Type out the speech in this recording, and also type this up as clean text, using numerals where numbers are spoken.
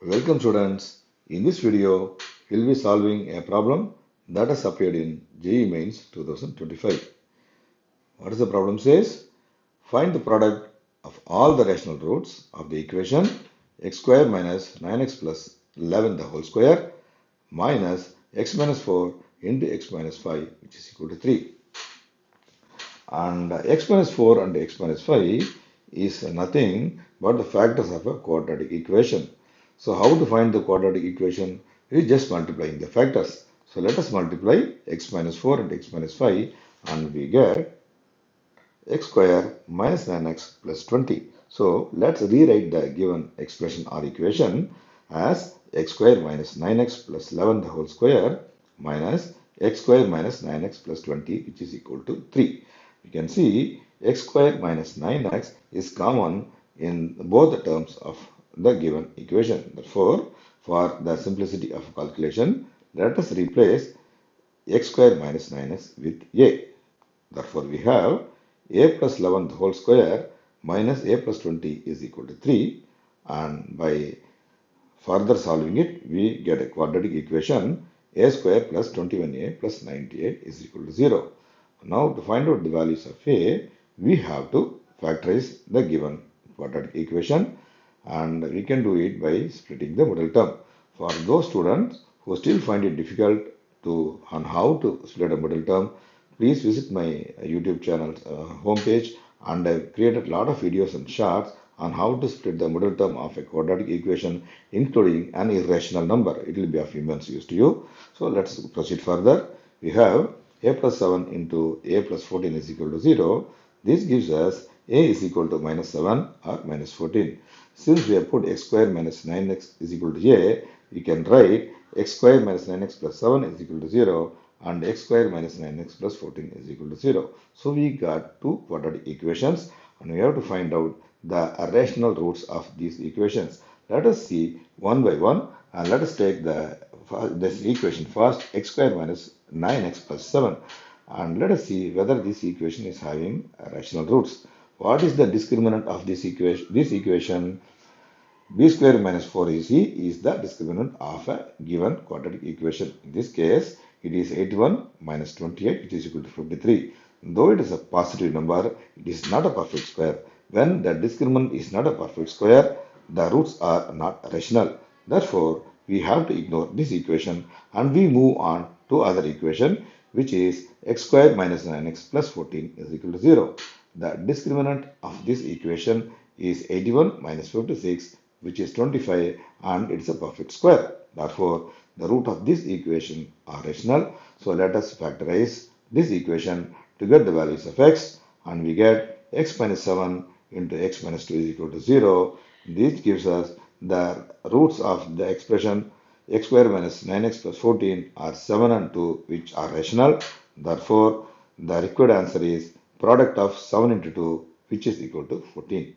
Welcome students. In this video, we'll be solving a problem that has appeared in JEE Mains 2025. What does the problem says? Find the product of all the rational roots of the equation x square minus 9x plus 11 the whole square minus x minus 4 into x minus 5 which is equal to 3. And x minus 4 and x minus 5 is nothing but the factors of a quadratic equation. So how to find the quadratic equation? We just multiplying the factors. So let us multiply x minus 4 and x minus 5 and we get x square minus 9x plus 20. So let's rewrite the given expression or equation as x square minus 9x plus 11 the whole square minus x square minus 9x plus 20 which is equal to 3. You can see x square minus 9x is common in both the terms of the given equation. Therefore, for the simplicity of calculation, let us replace x square minus 9x with a. Therefore, we have a plus 11 the whole square minus a plus 20 is equal to 3, and by further solving it, we get a quadratic equation a square plus 21a plus 98 is equal to 0. Now, to find out the values of a, we have to factorize the given quadratic equation, and we can do it by splitting the middle term. For those students who still find it difficult on how to split a middle term, please visit my YouTube channel homepage, and I've created a lot of videos and charts on how to split the middle term of a quadratic equation, including an irrational number. It will be of immense use to you. So let's proceed further. We have a plus 7 into a plus 14 is equal to 0. This gives us a is equal to minus 7 or minus 14. Since we have put x square minus 9x is equal to a, we can write x square minus 9x plus 7 is equal to 0 and x square minus 9x plus 14 is equal to 0. So we got two quadratic equations and we have to find out the irrational roots of these equations. Let us see one by one, and let us take this equation first, x square minus 9x plus 7, and let us see whether this equation is having rational roots. What is the discriminant of this equation? This equation b square minus 4ac is the discriminant of a given quadratic equation. In this case, it is 81 minus 28 which is equal to 53. Though it is a positive number, it is not a perfect square. When the discriminant is not a perfect square, the roots are not rational. Therefore, we have to ignore this equation and we move on to other equation, which is x square minus 9x plus 14 is equal to 0. The discriminant of this equation is 81 minus 56, which is 25, and it's a perfect square. Therefore, the root of this equation are rational. So let us factorize this equation to get the values of x, and we get x minus 7 into x minus 2 is equal to 0. This gives us the roots of the expression x square minus 9x plus 14 are 7 and 2, which are rational. Therefore, the required answer is product of 7 into 2, which is equal to 14.